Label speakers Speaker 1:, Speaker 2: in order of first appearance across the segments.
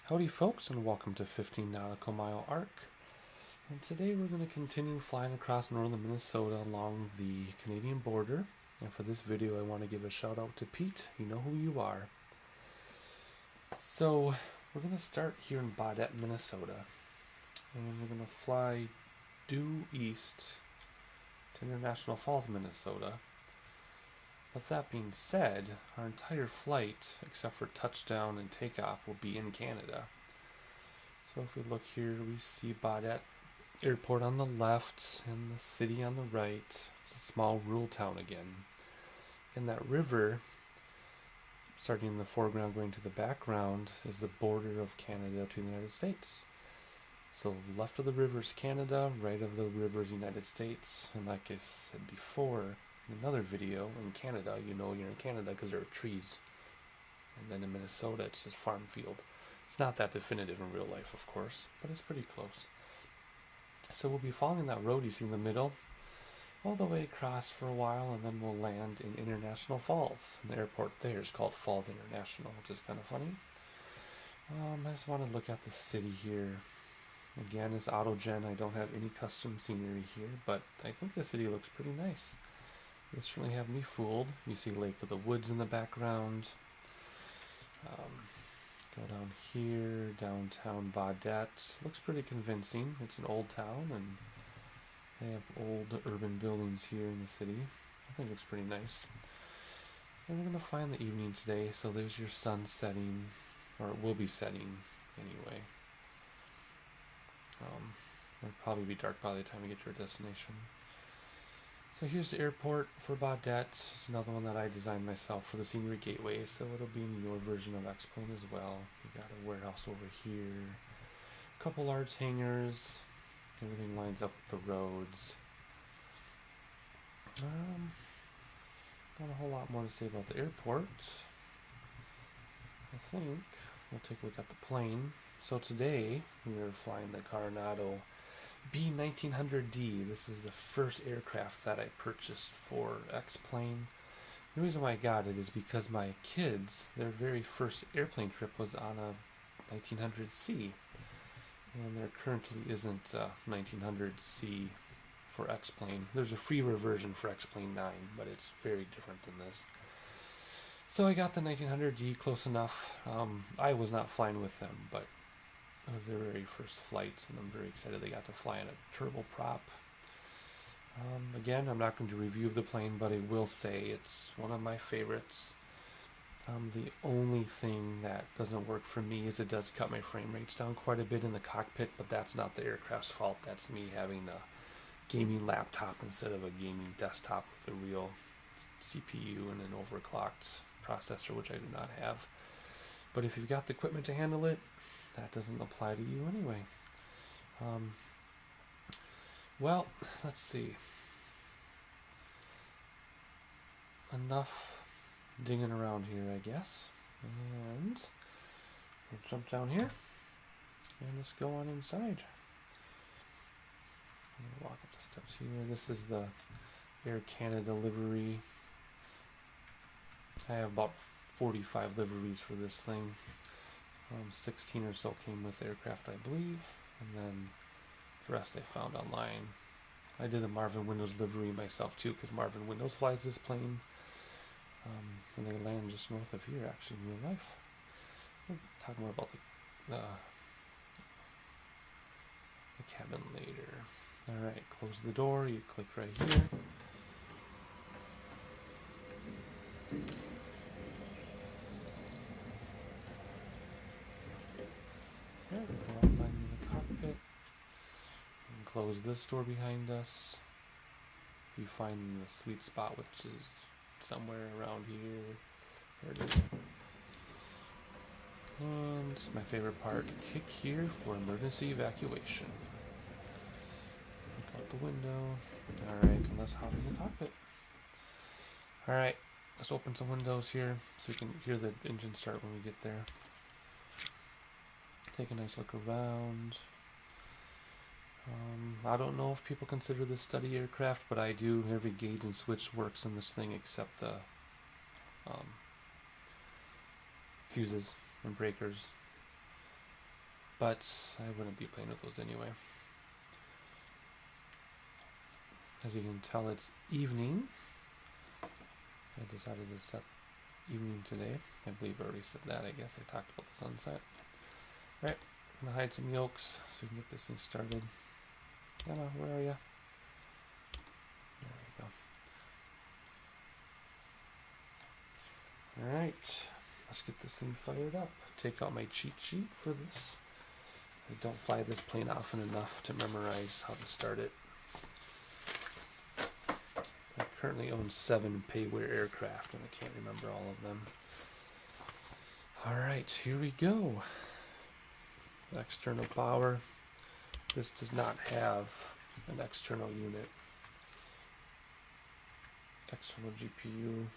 Speaker 1: Howdy folks, and welcome to 15 Nautical Mile Arc. And today we're going to continue flying across northern Minnesota along the Canadian border. And for this video I want to give a shout out to Pete, you know who you are. So we're going to start here in Baudette, Minnesota. And we're going to fly due east to International Falls, Minnesota. But that being said, our entire flight, except for touchdown and takeoff, will be in Canada. So if we look here, we see Baudette Airport on the left and the city on the right. It's a small rural town again. And that river, starting in the foreground going to the background, is the border of Canada to the United States. So left of the river is Canada, right of the river is United States. And like I said before, in another video, in Canada, you know you're in Canada because there are trees. And then in Minnesota, it's just farm field. It's not that definitive in real life, of course, but it's pretty close. So we'll be following that road you see in the middle, all the way across for a while, and then we'll land in International Falls. And the airport there is called Falls International, which is kind of funny. I just want to look at the city here. Again, it's autogen. I don't have any custom scenery here, but I think the city looks pretty nice. They certainly have me fooled. You see Lake of the Woods in the background. Go down here, downtown Baudette. Looks pretty convincing. It's an old town, and they have old urban buildings here in the city. I think it looks pretty nice. And we're going to find the evening today, so there's your sun setting, or it will be setting anyway. It'll probably be dark by the time we get to our destination. So here's the airport for Baudette. It's another one that I designed myself for the Scenery Gateway, so it'll be in your version of X-Plane as well. We got a warehouse over here, a couple large hangars, everything lines up with the roads. Not a whole lot more to say about the airport. I think we'll take a look at the plane. So today we are flying the Carenado B1900D. This is the first aircraft that I purchased for X-Plane. The reason why I got it is because my kids, their very first airplane trip was on a 1900C. And there currently isn't a 1900C for X-Plane. There's a freeware version for X-Plane 9, but it's very different than this. So I got the 1900D close enough. I was not flying with them, but it was their very first flight, and I'm very excited they got to fly in a turboprop. Again, I'm not going to review the plane, but I will say it's one of my favorites. The only thing that doesn't work for me is it does cut my frame rates down quite a bit in the cockpit, but that's not the aircraft's fault. That's me having a gaming laptop instead of a gaming desktop with a real CPU and an overclocked processor, which I do not have. But if you've got the equipment to handle it, that doesn't apply to you anyway. Well, let's see. Enough digging around here, I guess. And we'll jump down here and let's go on inside. Walk up the steps here. This is the Air Canada livery. I have about 45 liveries for this thing. 16 or so came with the aircraft, I believe, and then the rest I found online. I did the Marvin Windows livery myself too, because Marvin Windows flies this plane, and they land just north of here, actually, in real life. We'll talk more about the cabin later. Alright, close the door, you click right here. There we go, up in the cockpit. And close this door behind us. You find the sweet spot, which is somewhere around here. There it is. And my favorite part, kick here for emergency evacuation. Look out the window. Alright, and let's hop in the cockpit. Alright, let's open some windows here so you can hear the engine start when we get there. Take a nice look around. I don't know if people consider this study aircraft, but I do. Every gauge and switch works in this thing except the fuses and breakers. but I wouldn't be playing with those anyway. As you can tell, it's evening. I decided to set evening today. I believe I already said that. I guess I talked about the sunset. All right, I'm gonna hide some yolks so we can get this thing started. Emma, where are you? There we go. All right, let's get this thing fired up. Take out my cheat sheet for this. I don't fly this plane often enough to memorize how to start it. I currently own 7 payware aircraft and I can't remember all of them. All right, here we go. External power. This does not have an external unit. External GPU.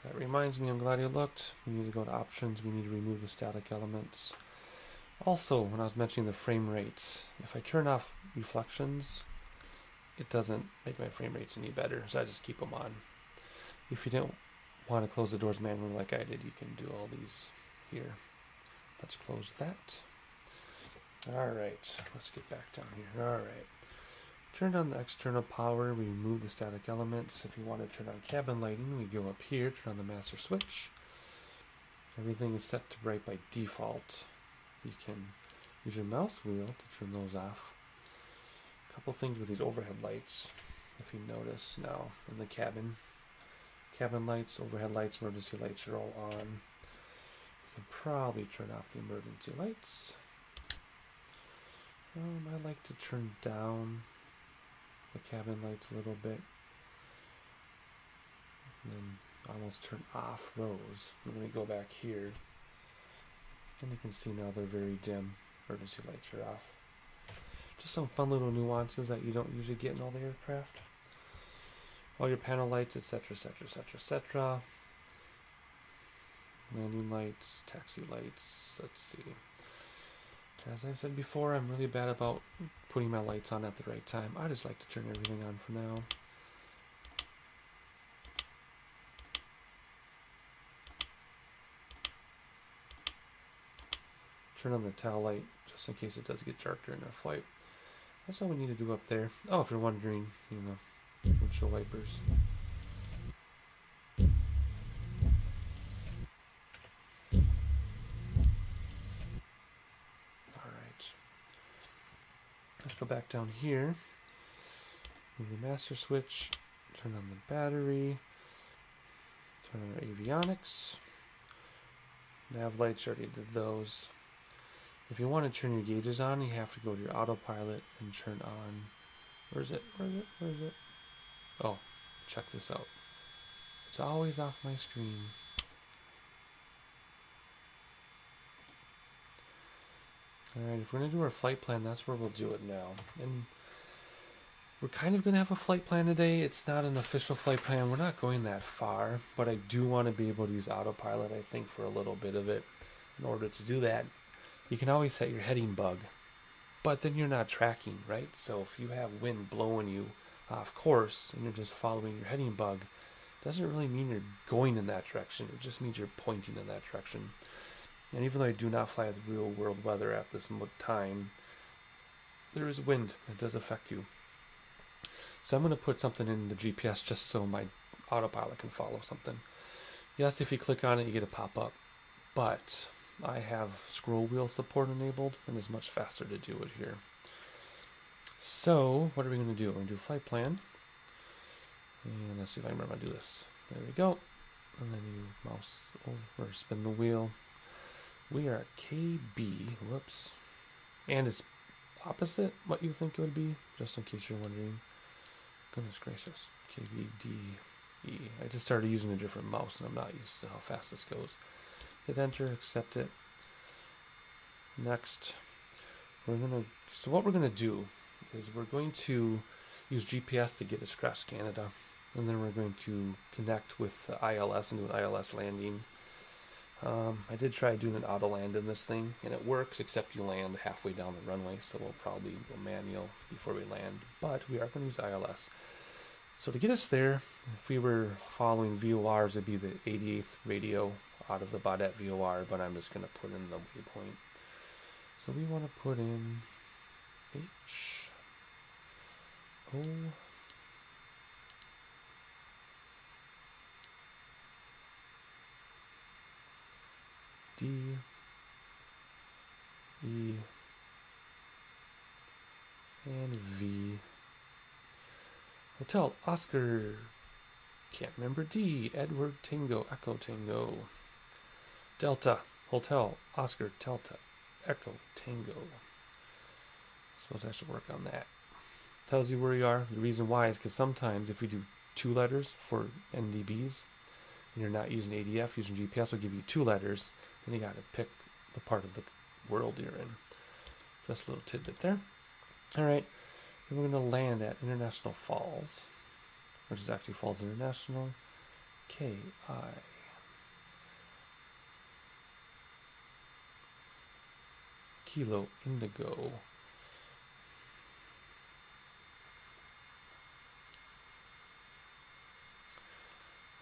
Speaker 1: That reminds me, I'm glad you looked. We need to go to options. We need to remove the static elements. Also, when I was mentioning the frame rates, if I turn off reflections, it doesn't make my frame rates any better, so I just keep them on. If you don't want to close the doors manually like I did, you can do all these here. Let's close that. All right, let's get back down here. All right. Turn on the external power, we remove the static elements. If you want to turn on cabin lighting, we go up here, turn on the master switch. Everything is set to bright by default. You can use your mouse wheel to turn those off. A couple things with these overhead lights, if you notice now in the cabin. Cabin lights, overhead lights, emergency lights are all on. You can probably turn off the emergency lights. I like to turn down the cabin lights a little bit. And then almost turn off those. And then we go back here. And you can see now they're very dim. Emergency lights are off. Just some fun little nuances that you don't usually get in all the aircraft. All your panel lights, etc., etc., etc., etc. Landing lights, taxi lights. Let's see. As I've said before, I'm really bad about putting my lights on at the right time. I just like to turn everything on for now. Turn on the tail light just in case it does get dark during our flight. That's all we need to do up there. Oh, if you're wondering, you know, windshield wipers. Alright. Let's go back down here. Move the master switch. Turn on the battery. Turn on our avionics. Nav lights, already did those. If you want to turn your gauges on, you have to go to your autopilot and turn on. Where is it? Where is it? Where is it? Oh, check this out. It's always off my screen. Alright, if we're going to do our flight plan, that's where we'll do it now. And we're kind of going to have a flight plan today. It's not an official flight plan. We're not going that far, but I do want to be able to use autopilot, I think, for a little bit of it. In order to do that, you can always set your heading bug, but then you're not tracking, right? So if you have wind blowing you off course and you're just following your heading bug, doesn't really mean you're going in that direction. It just means you're pointing in that direction. And even though I do not fly with real world weather at this time, there is wind. It does affect you. So I'm going to put something in the GPS just so my autopilot can follow something. Yes, if you click on it, you get a pop-up, but I have scroll wheel support enabled, and it's much faster to do it here. So, what are we going to do? We're going to do a flight plan. And let's see if I remember how to do this. There we go. And then you mouse over, spin the wheel. We are at KB, whoops. And it's opposite what you think it would be, just in case you're wondering. Goodness gracious. KBDE. I just started using a different mouse, and I'm not used to how fast this goes. Hit enter, accept it. Next, so what we're gonna do is we're going to use GPS to get us across Canada, and then we're going to connect with the ILS and do an ILS landing. I did try doing an auto land in this thing, and it works, except you land halfway down the runway, so we'll probably go manual before we land, but we are going to use ILS. So to get us there, if we were following VORs, it'd be the 88th radio out of the Baudette VOR, but I'm just going to put in the waypoint. So we want to put in H, O, D, E, and V. Hotel, Oscar, can't remember D, Edward Tango, Echo Tango. Delta, Hotel, Oscar, Delta, Echo Tango. Suppose I should work on that. Tells you where you are. The reason why is because sometimes if we do 2 letters for NDBs and you're not using ADF, using GPS will give you 2 letters, then you got to pick the part of the world you're in. Just a little tidbit there. Alright, and we're going to land at International Falls, which is actually Falls International, KI. Kilo Indigo.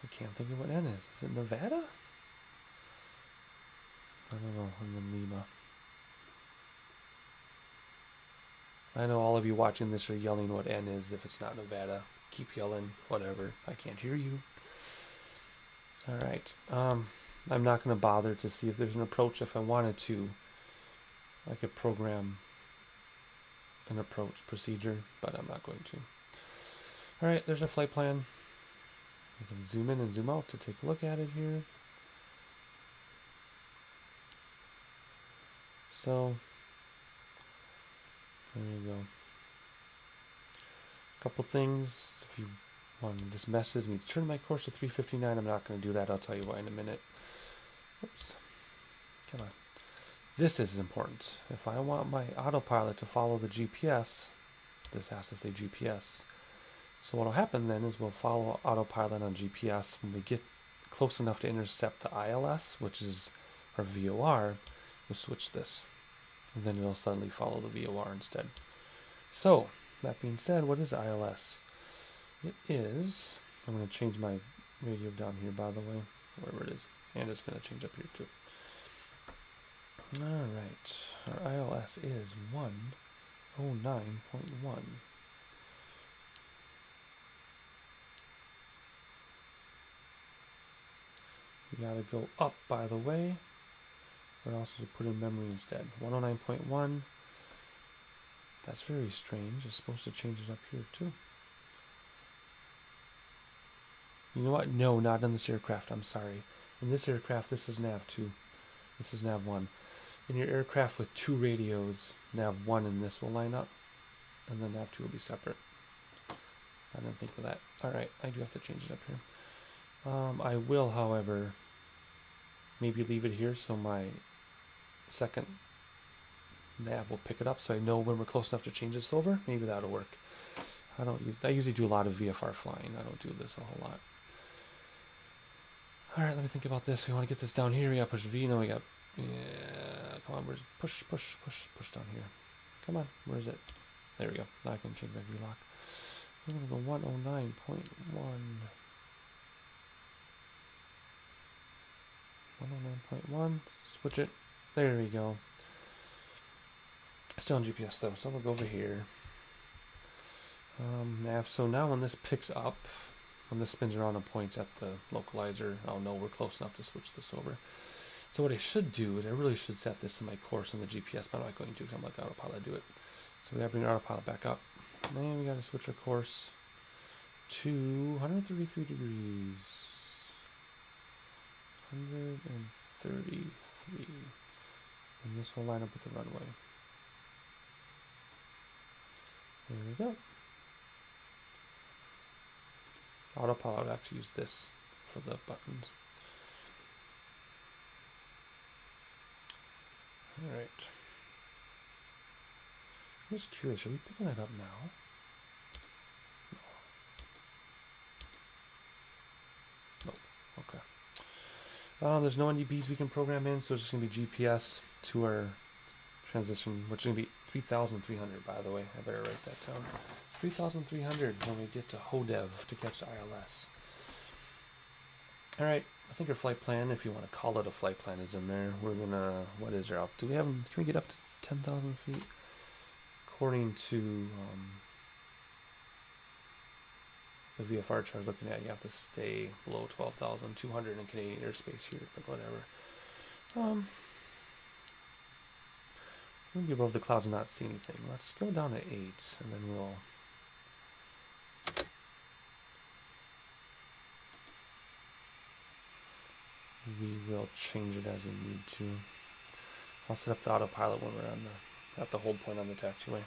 Speaker 1: I can't think of what N is. Is it Nevada? I don't know. I'm in Lima. I know all of you watching this are yelling what N is. If it's not Nevada, keep yelling. Whatever. I can't hear you. All right. I'm not going to bother to see if there's an approach. If I wanted to, I could program an approach procedure, but I'm not going to. All right. There's our flight plan. I can zoom in and zoom out to take a look at it here. So, there you go. A couple things. If you want this message, me to turn my course to 359. I'm not going to do that. I'll tell you why in a minute. Oops. Come on. This is important. If I want my autopilot to follow the GPS, this has to say GPS. So what will happen then is we'll follow autopilot on GPS. When we get close enough to intercept the ILS, which is our VOR, we'll switch this. And then it'll suddenly follow the VOR instead. So, that being said, what is ILS? It is, I'm going to change my radio down here, by the way, wherever it is. And it's going to change up here too. Alright, our ILS is 109.1. We gotta go up, by the way. Or else to put in memory instead. 109.1. That's very strange. It's supposed to change it up here too. You know what? No, not in this aircraft. I'm sorry. In this aircraft, this is nav 2. This is nav 1. In your aircraft with 2 radios, nav 1 and this will line up. And then nav 2 will be separate. I didn't think of that. Alright, I do have to change it up here. I will, however, maybe leave it here so my second nav will pick it up so I know when we're close enough to change this over. Maybe that'll work. I usually do a lot of VFR flying. I don't do this a whole lot. Alright, let me think about this. We want to get this down here. We got to push V. No, we got... Yeah, come on. Where's... Push down here. Come on. Where is it? There we go. Now I can change my V-lock. We're going to go 109.1. 109.1. Switch it. There we go. Still on GPS though, so we'll go over here. Nav. So now when this picks up, when this spins around and points at the localizer, I'll know we're close enough to switch this over. So what I should do is I really should set this in my course on the GPS, but I'm not going to because I'm like autopilot do it. So we gotta bring our autopilot back up. And we gotta switch our course to 133 degrees. 133. And this will line up with the runway. There we go. Autopilot, I'll actually use this for the buttons. Alright. I'm just curious, are we picking that up now? No. Nope. Okay. There's no NDBs we can program in, so it's just going to be GPS to our transition, which is going to be 3,300, by the way. I better write that down. 3,300 when we get to HODEV to catch the ILS. Alright, I think our flight plan, if you want to call it a flight plan, is in there. We're going to, what is our altitude? Can we get up 10,000 feet. According to the VFR chart I was looking at, you have to stay below 12,200 in Canadian airspace here, but whatever. We'll be above the clouds and not see anything. Let's go down to 8, and then we will change it as we need to. I'll set up the autopilot when we're at the hold point on the taxiway.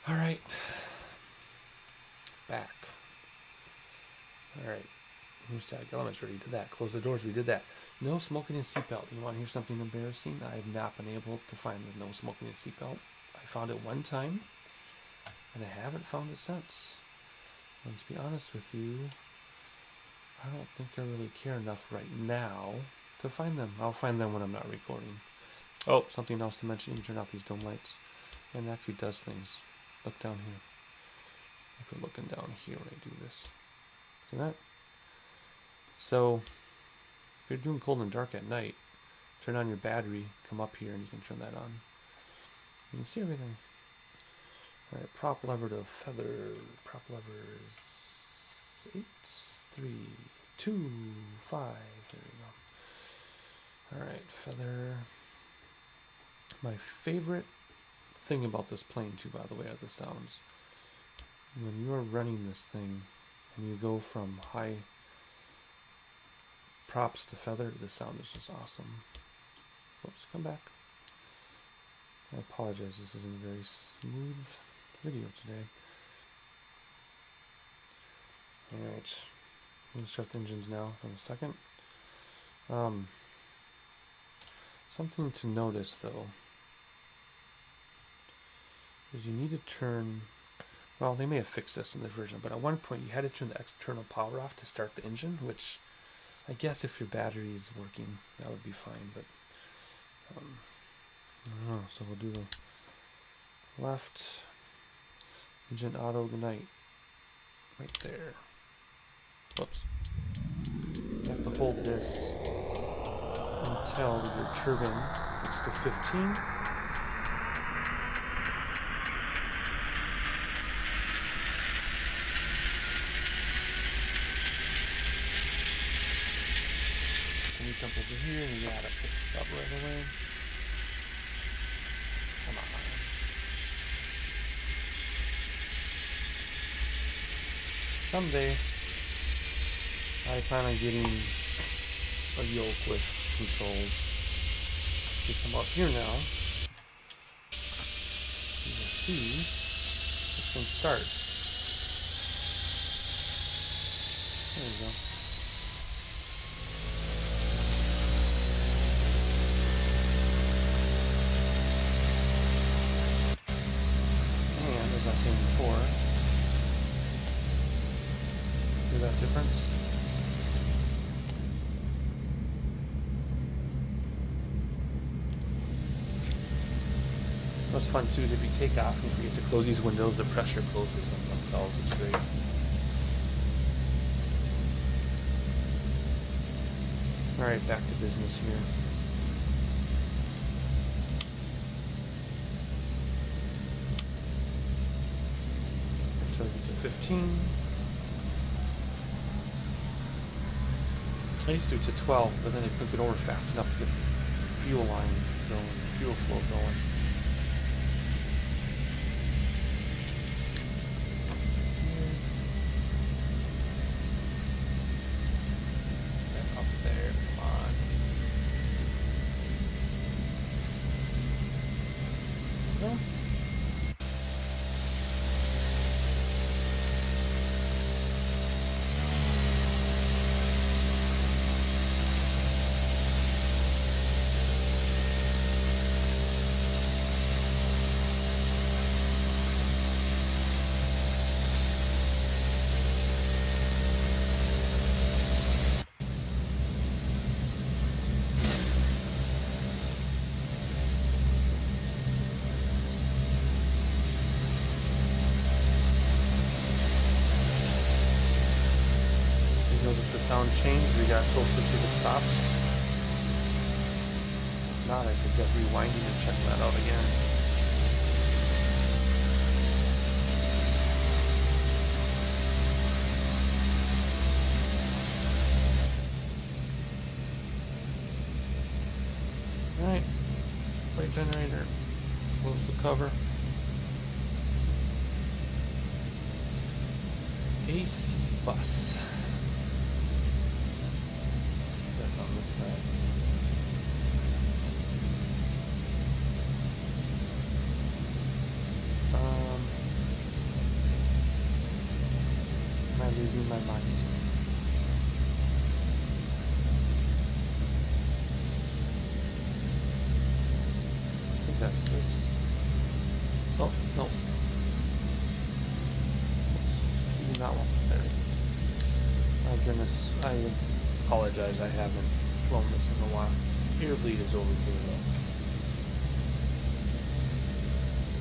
Speaker 1: All right, back. All right, new static elements ready. Did that. Close the doors. We did that. No smoking in seatbelt. You want to hear something embarrassing? I have not been able to find the no smoking in seatbelt. I found it one time, and I haven't found it since. And to be honest with you, I don't think I really care enough right now to find them. I'll find them when I'm not recording. Oh, something else to mention. You can turn off these dome lights, and it actually does things. Look down here. If we're looking down here when I do this. See that? So, if you're doing cold and dark at night, turn on your battery, come up here, and you can turn that on. You can see everything. Alright, prop lever to feather. Prop lever is 8, 3, 2, 5. There we go. Alright, feather. My favorite thing about this plane, too, by the way, are the sounds. When you are running this thing, and you go from high props to feather, the sound is just awesome. Oops, come back. I apologize, this isn't a very smooth video today. Alright, I'm going to start the engines now in a second. Something to notice though is you need to turn, well, they may have fixed this in the version, but at one point you had to turn the external power off to start the engine, which I guess if your battery is working, that would be fine, but I don't know. So we'll do the left engine auto ignite right there. Whoops. You have to hold this until your turbine gets to 15. Can we jump over here and we gotta pick this up right away? Come on. Someday I plan on getting a yoke with controls. We come up here now. You will see this thing start. There we go. And as I was saying before, hear that difference? What's fun too is if you take off and you forget to close these windows, the pressure closes on themselves. It's great. Alright, back to business here. Until I get to 15. I used to do it to 12, but then I couldn't get over fast enough to get the fuel line going, fuel flow going. Notice the sound change. We got closer to the stops. not, I suggest rewinding and checking that out again. Alright, brake generator, close the cover. AC bus. That's on this side. Am I losing my mind? I think that's this. Oh, no. Oops. Do not want that there. My goodness, I apologize, I haven't flown this in a while. Ear bleed is over here though.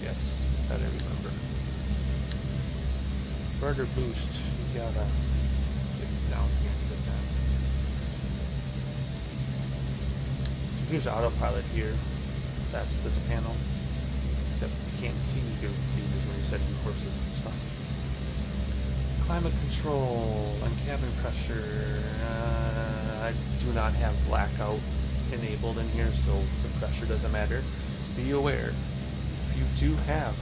Speaker 1: Yes, that I remember. Rudder boost, you gotta get it down here to that. Here's autopilot here. That's this panel. Except you can't see your leaders when you're setting courses and stuff. Climate control and cabin pressure. I do not have blackout enabled in here, so the pressure doesn't matter. Be aware, if you do have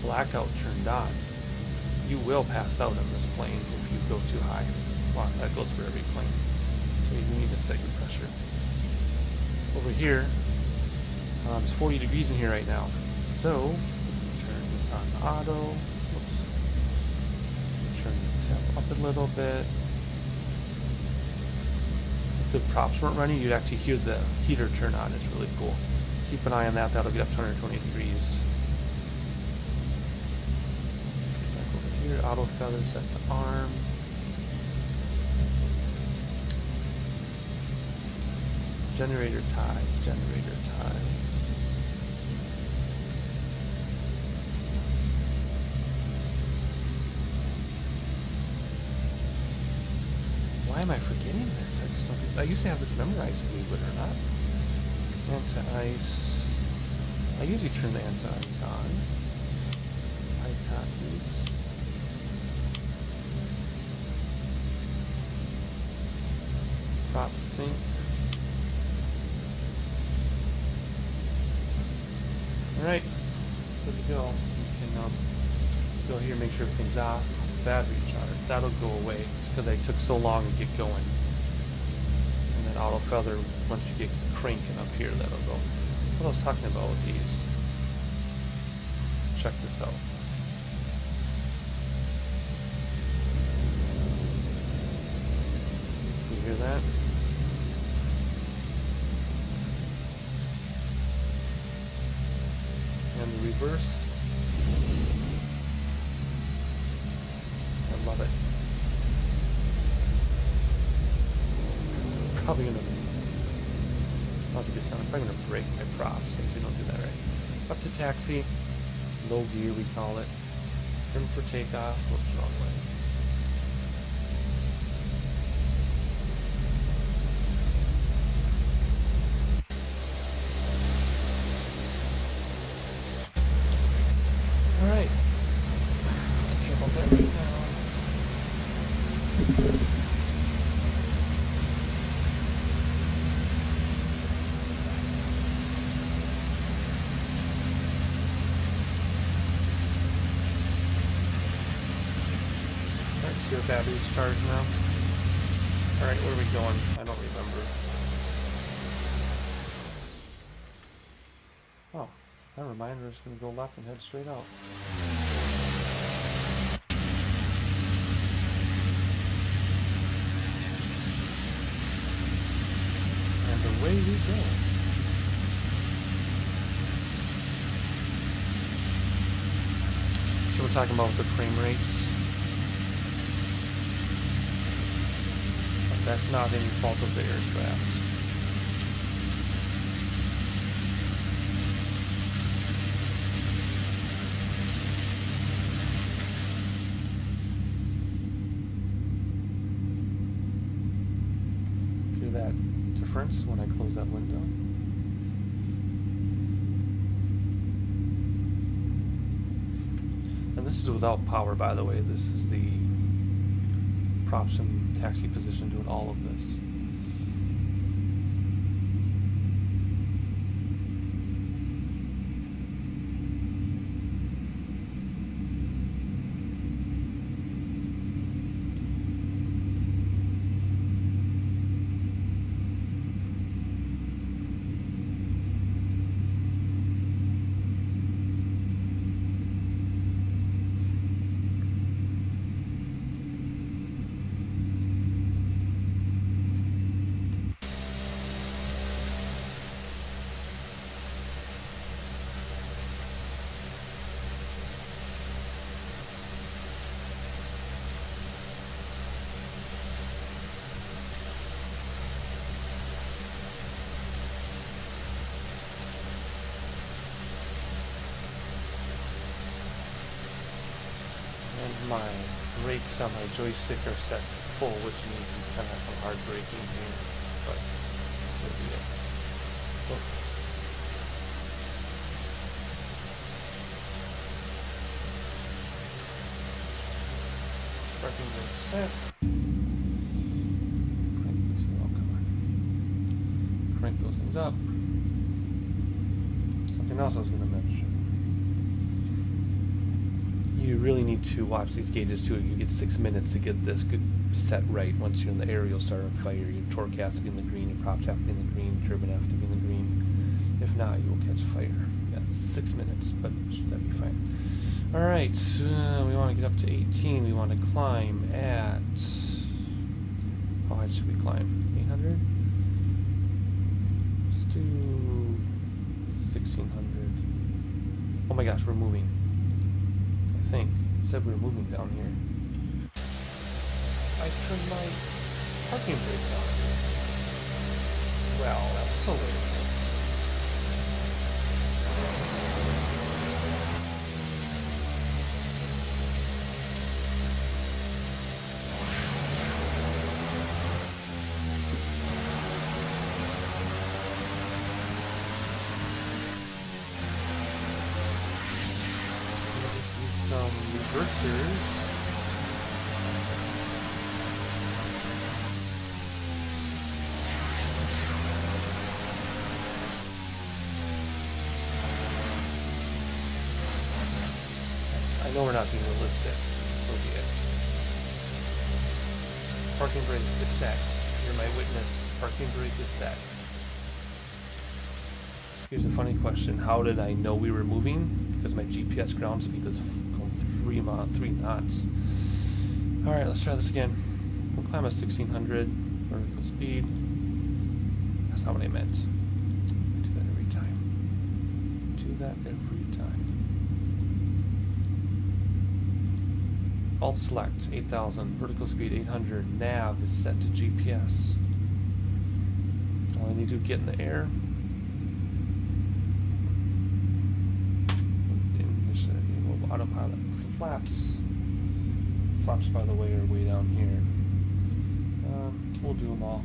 Speaker 1: blackout turned on, you will pass out on this plane if you go too high. Well, that goes for every plane. So you need to set your pressure. Over here, it's 40 degrees in here right now. So, turn this on auto. Whoops. Turn the temp up a little bit. If the props weren't running, you'd actually hear the heater turn on. It's really cool. Keep an eye on that. That'll get up to 120 degrees. Back over here, auto feather set to arm. Generator ties, generator ties. Why am I forgetting this? I just don't. I used to have this memorized, believe it or not. Anti-ice. I usually turn the anti-ice on. High top heats. Prop sync. Alright, good to go. You can go here, make sure everything's off. Battery charge. That'll go away because they took so long to get going. And then auto feather, once you get cranking up here, that'll go. What I was talking about with these. Check this out. You hear that? And the reverse. I love it. Probably gonna. That's a good sound. I'm probably gonna break my props. I usually don't do that right. Up to taxi. Low gear we call it. Trim for takeoff. Whoops, wrong way. Alright. Triple that right now. Alright, see your battery's charged now. Alright, where are we going? I don't remember. Oh, that reminder is going to go left and head straight out. And away we go. So we're talking about the frame rates. But that's not any fault of the aircraft. That difference when I close that window. This is without power, by the way. This is the props and taxi position doing all of this. My brakes on my joystick are set to full, which means it's kind of have some hard braking here, but so be it. Oh. Parking brake set. Crank this, oh come on. Crank those things up. Something else I was going to mention. You really need to watch these gauges too. You get 6 minutes to get this good set right. Once you're in the air, you'll start on fire. Your torque has to be in the green, your props have to be in the green, your turbine have to be in the green. If not, you will catch fire. Yeah, 6 minutes, but that'd be fine. Alright, we want to get up to 18. We want to climb at... How high should we climb? 800? Let's do 1600. Oh my gosh, we're moving. I think. It said we were moving down here. I turned my parking brake on. Well, that's hilarious. Some reversers. I know we're not being realistic. So be it. Parking brake is set. You're my witness. Parking brake is set. Here's a funny question. How did I know we were moving? Because my GPS ground speed is going 3 knots. Alright, let's try this again. We'll climb at 1600 vertical speed. That's not what I meant. Do that every time. Do that every time. Alt select 8000, vertical speed 800, nav is set to GPS. All I need to do is get in the air. Autopilot. Some flaps. Flaps, by the way, are way down here. We'll do them all.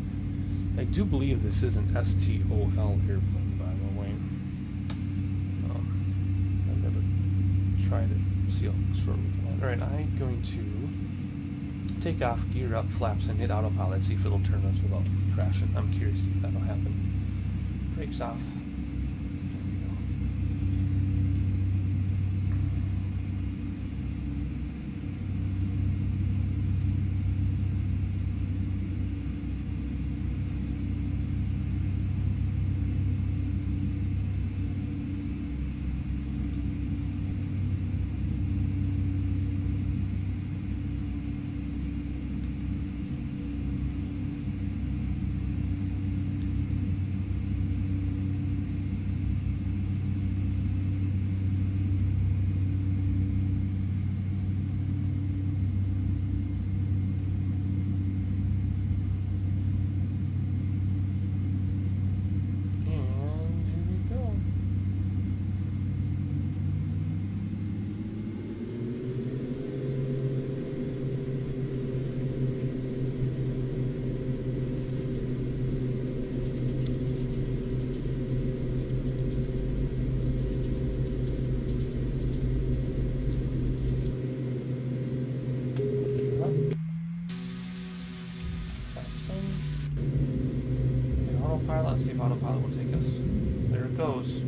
Speaker 1: I do believe this is an STOL airplane, by the way. I've never tried it. See how short we can land. Alright, I'm going to take off, gear up, flaps, and hit autopilot. See if it'll turn us without crashing. I'm curious if that'll happen. Brakes off. Let's see if autopilot will take us. There it goes.